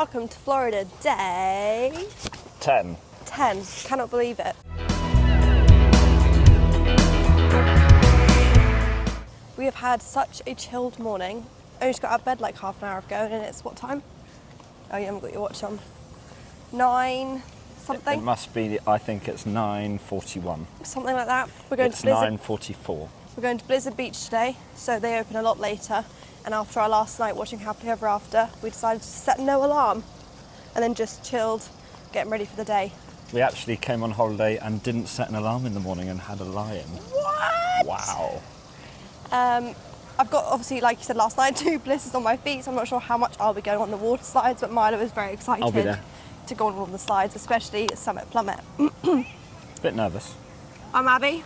welcome to Florida day 10. Cannot believe it. We have had such a chilled morning. I just got out of bed like half an hour ago, and it's what time? Oh, you haven't got your watch on. 9 something? It must be, I think it's 9:41. Something like that. We're going It's to Blizzard. 9:44. We're going to Blizzard Beach today, so they open a lot later. And after our last night watching Happily Ever After, we decided to set no alarm and then just chilled, getting ready for the day. We actually came on holiday and didn't set an alarm in the morning and had a lie-in. What? Wow. I've got, obviously, like you said last night, 2 blisters on my feet, so I'm not sure how much I'll be going on the water slides, but Milo is very excited I'll be there. to go on all the slides, especially Summit Plummet. Bit nervous. I'm Abby.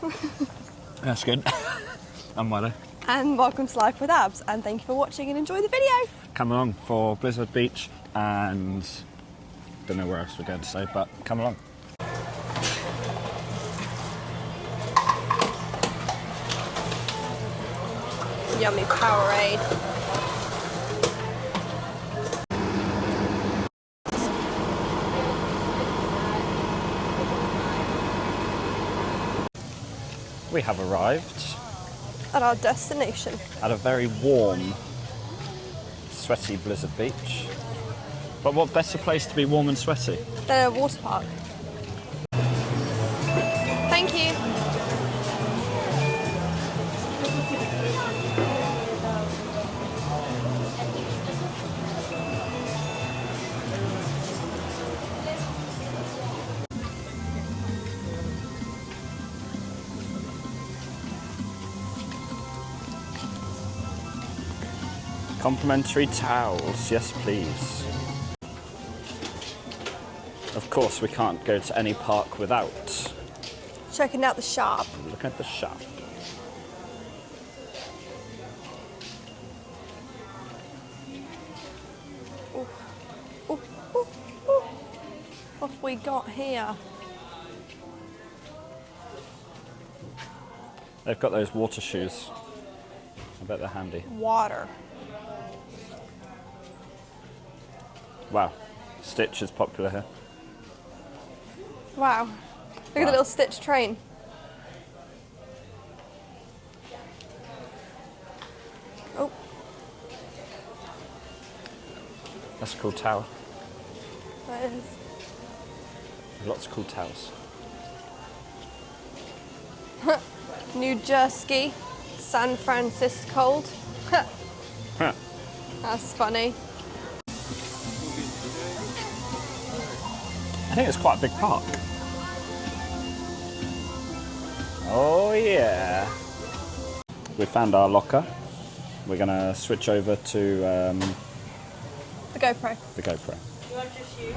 That's good. I'm Milo. And welcome to Life with Abs, and thank you for watching and enjoy the video. Come along for Blizzard Beach and don't know where else we're going to say, but come along. Yummy Powerade. We have arrived At our destination. at a very warm, sweaty Blizzard Beach. But what better place to be warm and sweaty? Then a water park. Thank you. Complimentary towels, yes please. Of course we can't go to any park without Checking out the shop. looking at the shop. Ooh, ooh, ooh. What have we got here? They've got those water shoes. I bet they're handy. Water. Wow, Stitch is popular here. Wow. Look at the little Stitch train. Oh, That's a cool towel. that is. Lots of cool towels. New Jersey, San Francisco cold. Huh. That's funny. I think it's quite a big park. Oh yeah. We found our locker. We're gonna switch over to The GoPro. the GoPro.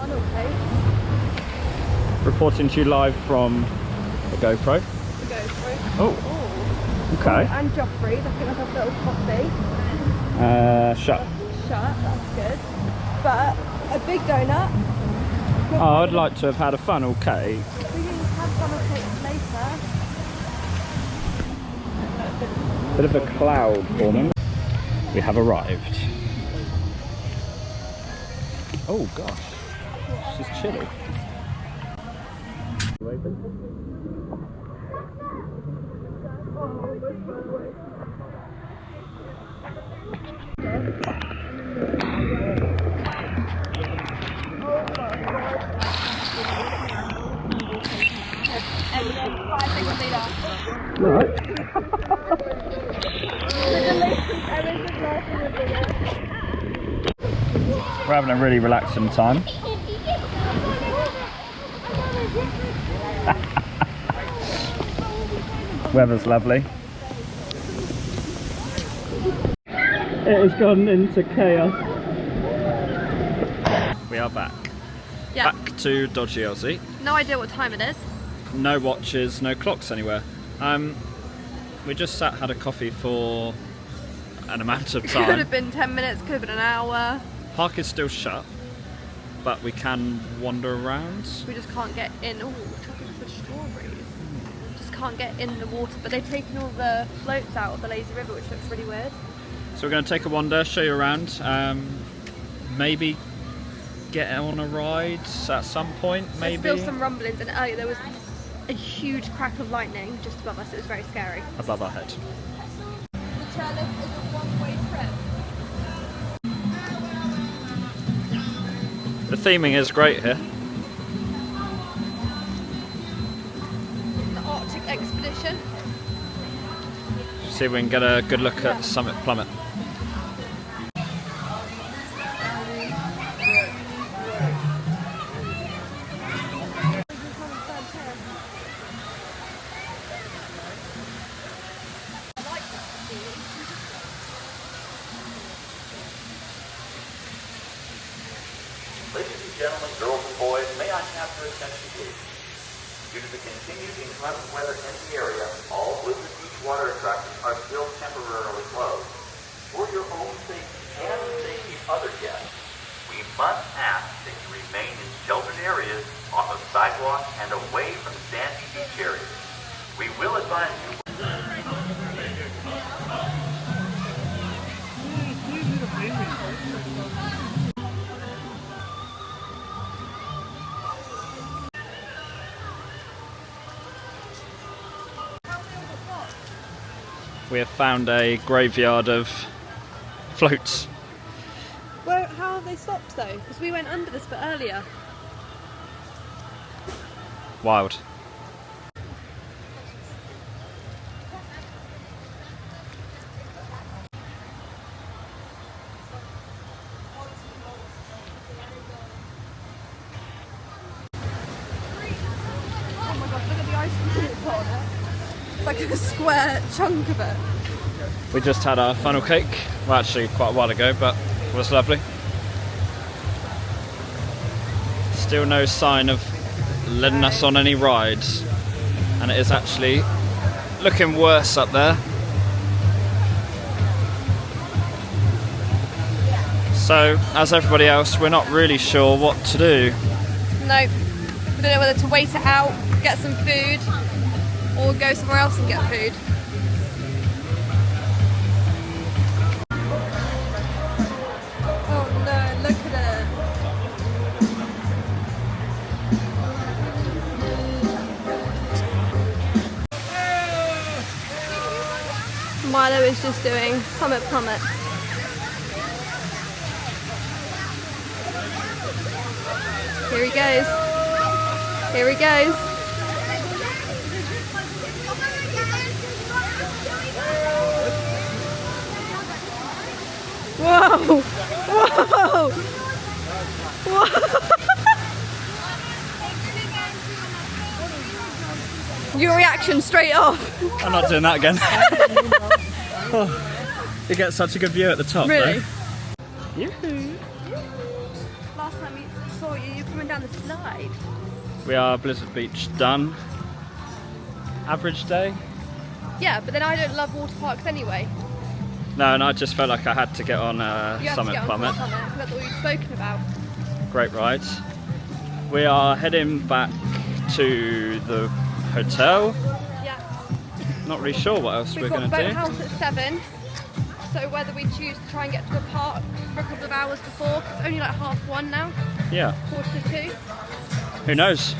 Okay. Reporting to you live from the GoPro. The GoPro. Oh, okay. And Joffrey's. I think I've had a little coffee. Shut. Shut, that's good. But a big donut. Oh, I'd like to have had a funnel cake. We can have funnel cake later. Bit of a cloud forming. We have arrived. Oh gosh, this is chilly. We're having a really relaxing time. Weather's lovely. It has gone into chaos. We are back. Yeah. Back to Dodgy LZ. No idea what time it is. No watches, no clocks anywhere. We just sat, had a coffee for an amount of time. Could have been 10 minutes, could have been an hour. Park is still shut, but we can wander around. We just can't get in. Oh, chocolate for strawberries. Just can't get in the water, but they've taken all the floats out of the lazy river, which looks really weird. So we're going to take a wander, show you around, maybe get on a ride at some point, maybe. There's still some rumblings, and earlier there was a huge crack of lightning just above us. It was very scary. Above our head. The chairlift is a one-way trip. The theming is great here. The Arctic expedition. See if we can get a good look at Summit Plummet. Ladies and gentlemen, girls and boys, may I have your attention please? Due to the continued inclement weather in the area, all Blizzard Beach water attractions are still temporarily closed. For your own safety and the safety of other guests, we must ask that you remain in sheltered areas off of sidewalks and away from sandy beach areas. We will advise you. We have found a graveyard of floats. Well, how have they stopped though? Because we went under this bit earlier. Wild. Oh my god, look at the ice cream it's got on it. It's like a square chunk of it. We just had our funnel cake, well actually quite a while ago, but it was lovely. Still no sign of letting us on any rides, and it is actually looking worse up there. So, as everybody else, we're not really sure what to do. No, we don't know whether to wait it out, get some food, or go somewhere else and get food. Oh no, look at it. Milo is just doing Summit Plummet. Here he goes. Here he goes. Whoa! Whoa! Whoa! Your reaction straight off. I'm not doing that again. Oh, you get such a good view at the top, Really? though. Yoo-hoo. Last time we saw you, you were coming down the slide. We are Blizzard Beach done. Average day? Yeah, but then I don't love water parks anyway. No, and I just felt like I had to get on You have Summit to get on Plummet. Summit Plummet, 'cause that's what we've spoken about. Great rides. We are heading back to the hotel. Yeah. Not really sure what else We've we're got going to do. Boathouse at 7. So whether we choose to try and get to a park for a couple of hours before, 'cause it's only like 1:30 now, Yeah, 1:45. who knows?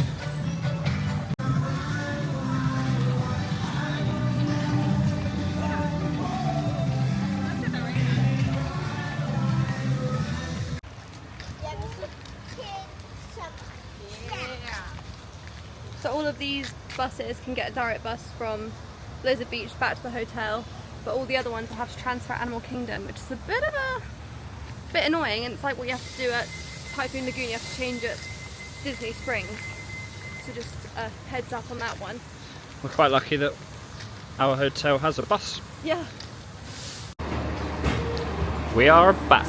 So all of these buses can get a direct bus from Blizzard Beach back to the hotel, but all the other ones will have to transfer at Animal Kingdom, which is a bit annoying, and it's like what you have to do at Typhoon Lagoon, you have to change at Disney Springs. So just a heads up on that one. We're quite lucky that our hotel has a bus. Yeah. We are back.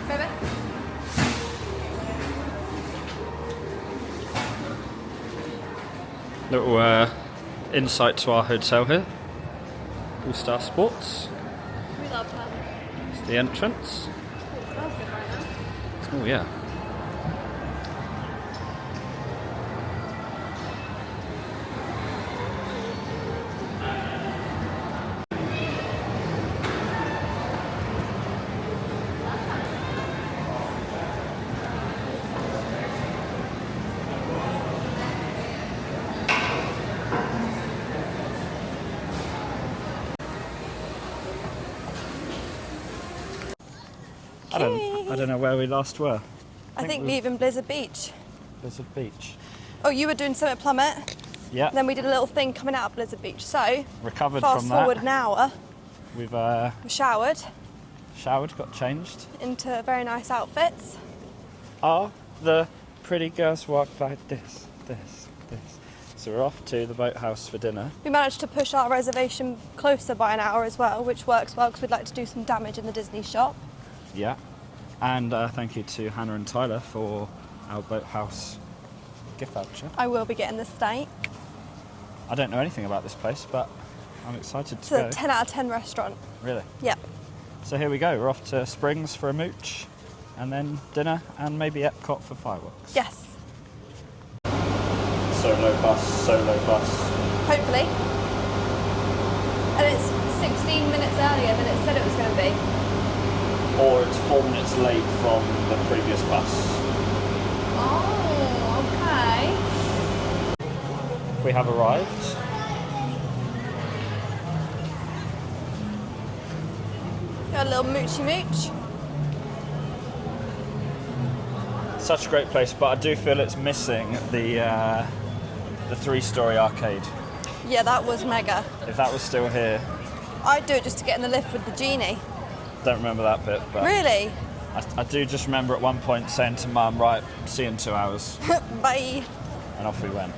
Baby. Little insight to our hotel here. All Star Sports. We love her. It's the entrance. Oh, it smells good right now. Oh yeah. I don't know where we last were. I think leaving Blizzard Beach. Blizzard Beach. Oh, you were doing Summit Plummet. Yeah. Then we did a little thing coming out of Blizzard Beach. So, recovered fast from that. forward an hour. We've showered, got changed. into very nice outfits. Are the pretty girls walk like this. So we're off to the Boathouse for dinner. We managed to push our reservation closer by an hour as well, which works well because we'd like to do some damage in the Disney shop. Yeah. And thank you to Hannah and Tyler for our Boathouse gift voucher. I will be getting the steak. I don't know anything about this place, but I'm excited It's to go. a 10 out of 10 restaurant. Really? Yeah. So here we go. We're off to Springs for a mooch, and then dinner, and maybe Epcot for fireworks. Yes. Solo bus. Hopefully. And it's 16 minutes earlier than it said it was going to be. Or it's 4 minutes late from the previous bus. Oh, okay. We have arrived. Got a little moochy mooch. Such a great place, but I do feel it's missing the 3-story arcade. Yeah, that was mega. If that was still here, I'd do it just to get in the lift with the genie. don't remember that bit, but Really? I do just remember at one point saying to Mum, right, see you in 2 hours, Bye. and off we went.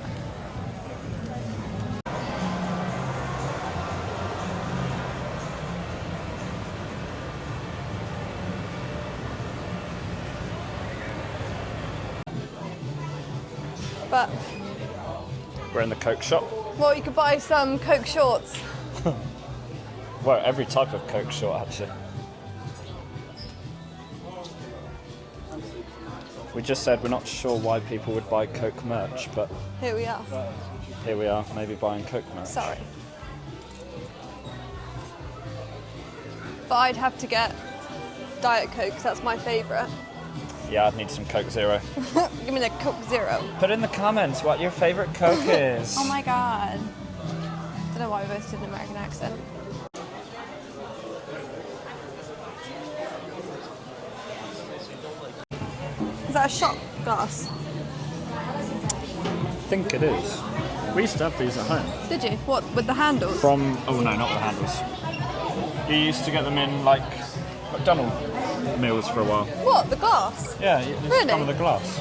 But, We're in the Coke shop. well, you could buy some Coke shorts. Well, every type of Coke short, actually. We just said we're not sure why people would buy Coke merch, but Here we are. here we are, maybe buying Coke merch. Sorry. But I'd have to get Diet Coke because that's my favourite. Yeah, I'd need some Coke Zero. Give me the Coke Zero. Put in the comments what your favourite Coke is. Oh my god. Don't know why we both did an American accent. Is that a shot glass? I think it is. We used to have these at home. Did you? What, with the handles? From, oh no, not the handles. You used to get them in like McDonald's meals for a while. What, the glass? Yeah, you used Really? to come with a glass.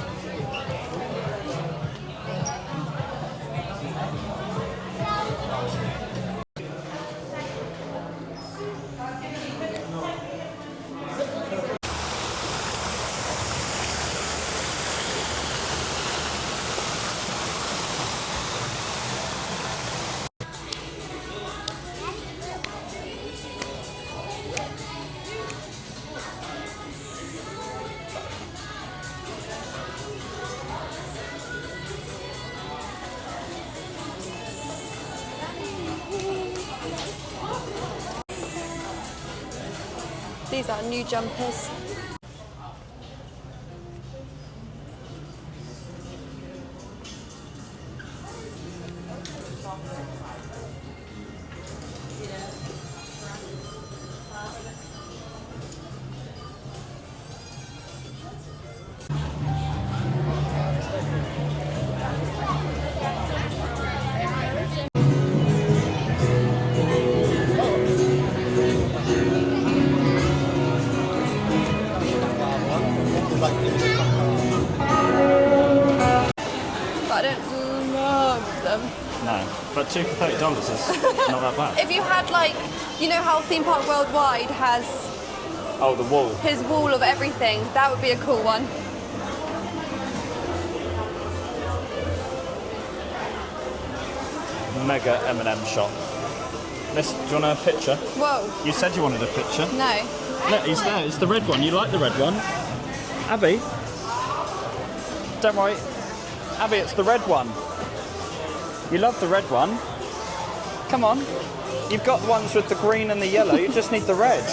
These are new jumpers. But I don't love them. No, but 2 for $30 is not that bad. If you had like, you know how Theme Park Worldwide has Oh, the wall. his wall of everything, that would be a cool one. Mega M&M shop. Miss, do you want a picture? Whoa, You said you wanted a picture. no. Look, he's there. It's the red one. You like the red one? Abby? Don't worry. Abby, it's the red one. You love the red one. Come on. You've got the ones with the green and the yellow. You just need the red.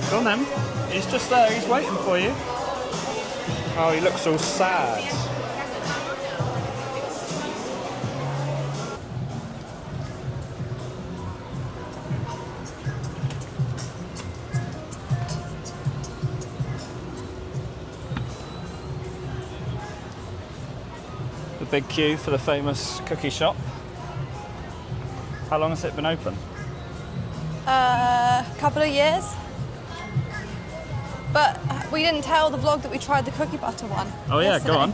Go on then. He's just there. He's waiting for you. Oh, he looks all sad. big queue for the famous cookie shop. How long has it been open? Couple of years. But we didn't tell the vlog that we tried the cookie butter one. Oh yeah, yesterday. go on.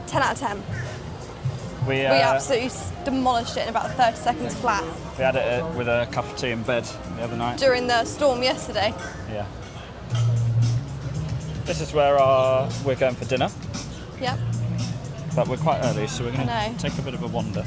10 out of 10. We absolutely demolished it in about 30 seconds flat. We had it with a cup of tea in bed the other night. During the storm yesterday. Yeah. This is where we're going for dinner. Yep. But we're quite early, so we're going to I know. take a bit of a wander.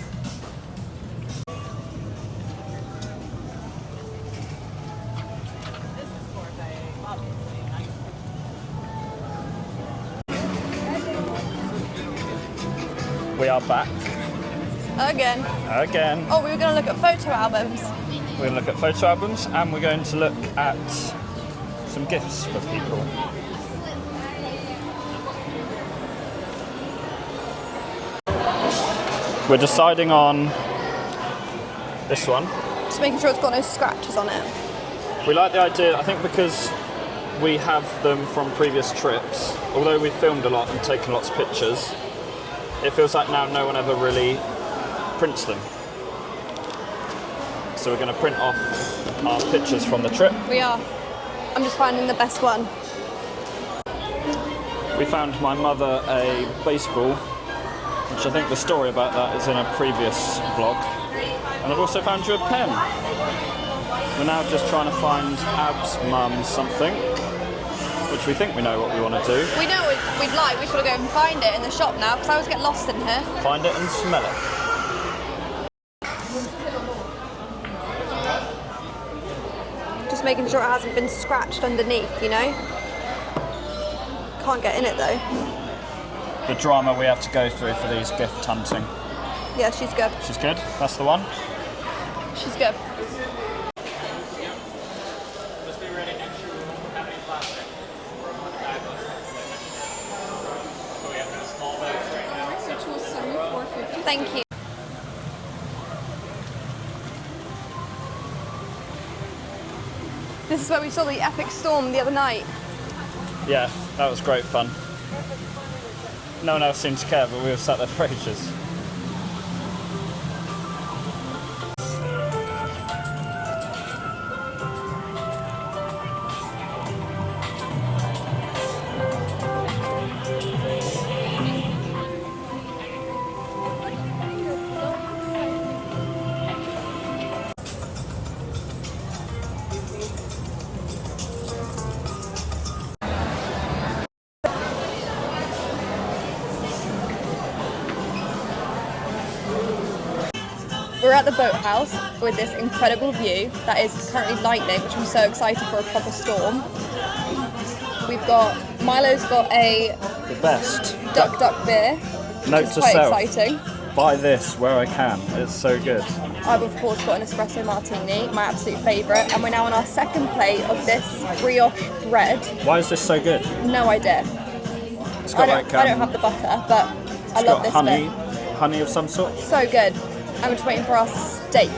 We are back. Again. Again. Oh, we were going to look at photo albums. We're going to look at photo albums and we're going to look at some gifts for people. We're deciding on this one. Just making sure it's got no scratches on it. We like the idea, I think because we have them from previous trips, although we've filmed a lot and taken lots of pictures, it feels like now no one ever really prints them. So we're going to print off our pictures from the trip. We are. I'm just finding the best one. We found my mother a baseball, which I think the story about that is in a previous vlog. And I've also found you a pen. We're now just trying to find Ab's mum something, which we think we know what we want to do. We know what we'd like. We should go and find it in the shop now, because I always get lost in here. Find it and smell it. Just making sure it hasn't been scratched underneath, you know? Can't get in it though. The drama we have to go through for these gift hunting. Yeah, she's good. She's good? That's the one? She's good. Thank you. This is where we saw the epic storm the other night. Yeah, that was great fun. No one else seemed to care, but we were sat there for ages. We're at the Boathouse with this incredible view that is currently lightning, which I'm so excited for a proper storm. We've got, Milo's got a The best. duck beer, Note which is to quite self. exciting. Buy this where I can. It's so good. I've of course got an espresso martini, my absolute favourite, and we're now on our second plate of this brioche bread. Why is this so good? No idea. It's got I don't have the butter, but I it's love got this honey, bit. honey of some sort. So good. I'm just waiting for our steak.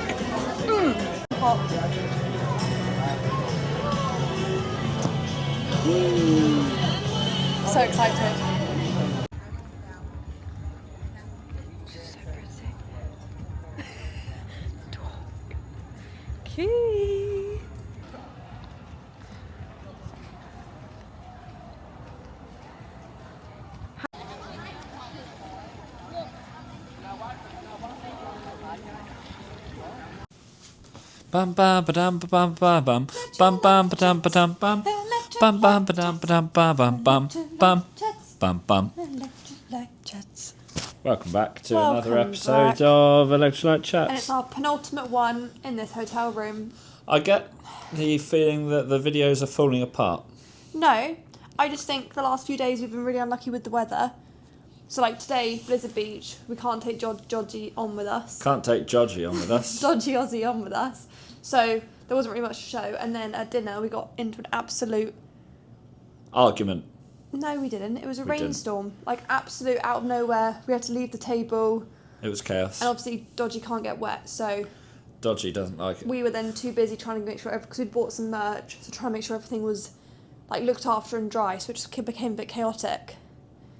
Hot. So excited. She's so pretty. Cute. Bum bum ba dum ba bum ba bum bum bum ba dum ba dum bum bum bum ba dum ba dum ba bum bum bum bum bum. Electrolyte Chats. Welcome back to Welcome another episode back. of Electrolyte And it's Chats. our penultimate one in this hotel room. I get the feeling that the videos are falling apart. No, I just think the last few days we've been really unlucky with the weather. So like today, Blizzard Beach, we can't take Dodgy on with us. Can't take Jodgy on with us. Dodgy Aussie on with us. So there wasn't really much to show. And then at dinner we got into an absolute... Argument. No, we didn't. It was a We didn't. rainstorm. Like absolute out of nowhere. We had to leave the table. It was chaos. And obviously Dodgy can't get wet. So Dodgy doesn't like it. we were then too busy trying to make sure... Because we'd bought some merch. So trying to make sure everything was like looked after and dry. So it just became a bit chaotic.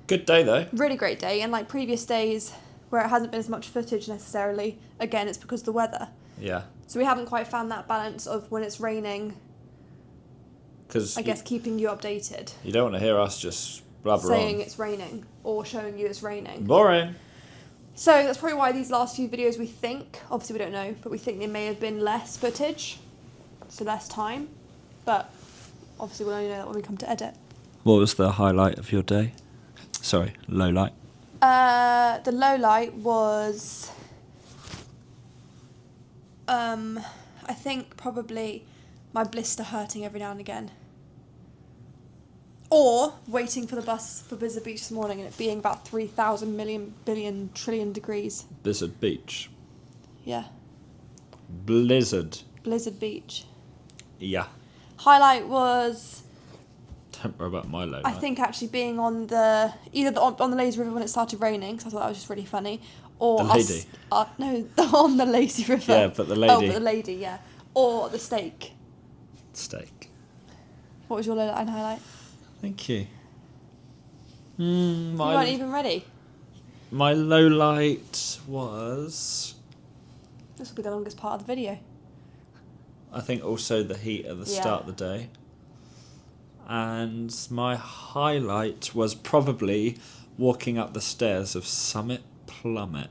Good day though. Really great day. And like previous days... where it hasn't been as much footage necessarily, again, it's because of the weather. Yeah. So we haven't quite found that balance of when it's raining, Because I guess keeping you updated. you don't want to hear us just blabber Saying on. it's raining or showing you it's raining. Boring. So that's probably why these last few videos we think, obviously we don't know, but we think they may have been less footage, so less time. But obviously we'll only know that when we come to edit. What was the highlight of your day? Sorry, low light. The low light was, I think probably my blister hurting every now and again. Or waiting for the bus for Blizzard Beach this morning and it being about 3,000 million, billion, trillion degrees. Blizzard Beach. Yeah. Blizzard. Blizzard Beach. Yeah. Highlight was, Don't worry about my low light. I think, actually being on the on the lazy river when it started raining, because I thought that was just really funny. Or The lady? No, on the lazy river. Yeah, but the lady. Oh, but the lady, yeah. Or the steak. Steak. What was your low light and highlight? Thank you. You weren't even ready. My low light was... This will be the longest part of the video. I think also the heat at the start of the day. And my highlight was probably walking up the stairs of Summit Plummet.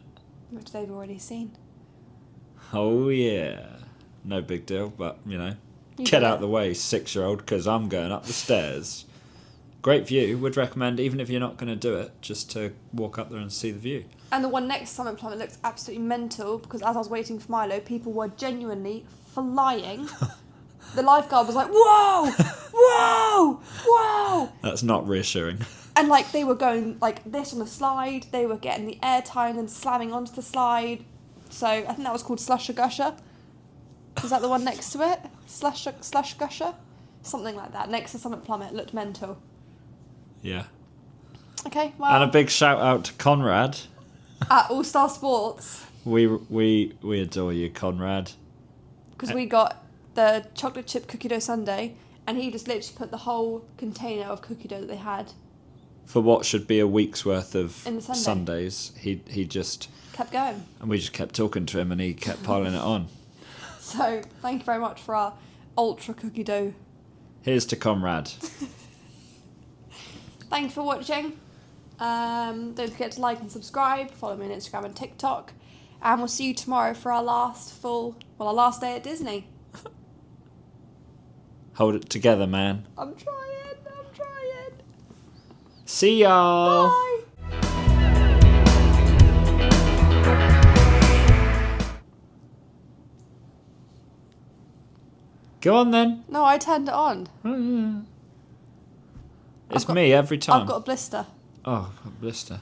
Which they've already seen. Oh yeah. No big deal, but you know. You Get did out it. the way, 6-year-old, because I'm going up the stairs. Great view. Would recommend, even if you're not going to do it, just to walk up there and see the view. And the one next to Summit Plummet looks absolutely mental because as I was waiting for Milo, people were genuinely flying. The lifeguard was like, whoa, whoa, whoa. That's not reassuring. And like they were going like this on the slide, they were getting the air time and slamming onto the slide. So I think that was called Slusher Gusher. Was that the one next to it? Slush Gusher? Something like that. Next to Summit Plummet. It looked mental. Yeah. Okay, well. And a big shout out to Conrad. At All Star Sports. We adore you, Conrad. Because we got the chocolate chip cookie dough sundae and he just literally put the whole container of cookie dough that they had. For what should be a week's worth of In the sundae. Sundays, he just... Kept going. And we just kept talking to him and he kept piling it on. So, thank you very much for our ultra cookie dough. Here's to Conrad. Thank you for watching. Don't forget to like and subscribe. Follow me on Instagram and TikTok. And we'll see you tomorrow for our last day at Disney. Hold it together, man. I'm trying. See y'all. Bye. Go on then. No, I turned it on. It's me every time. I've got a blister. Oh, a blister.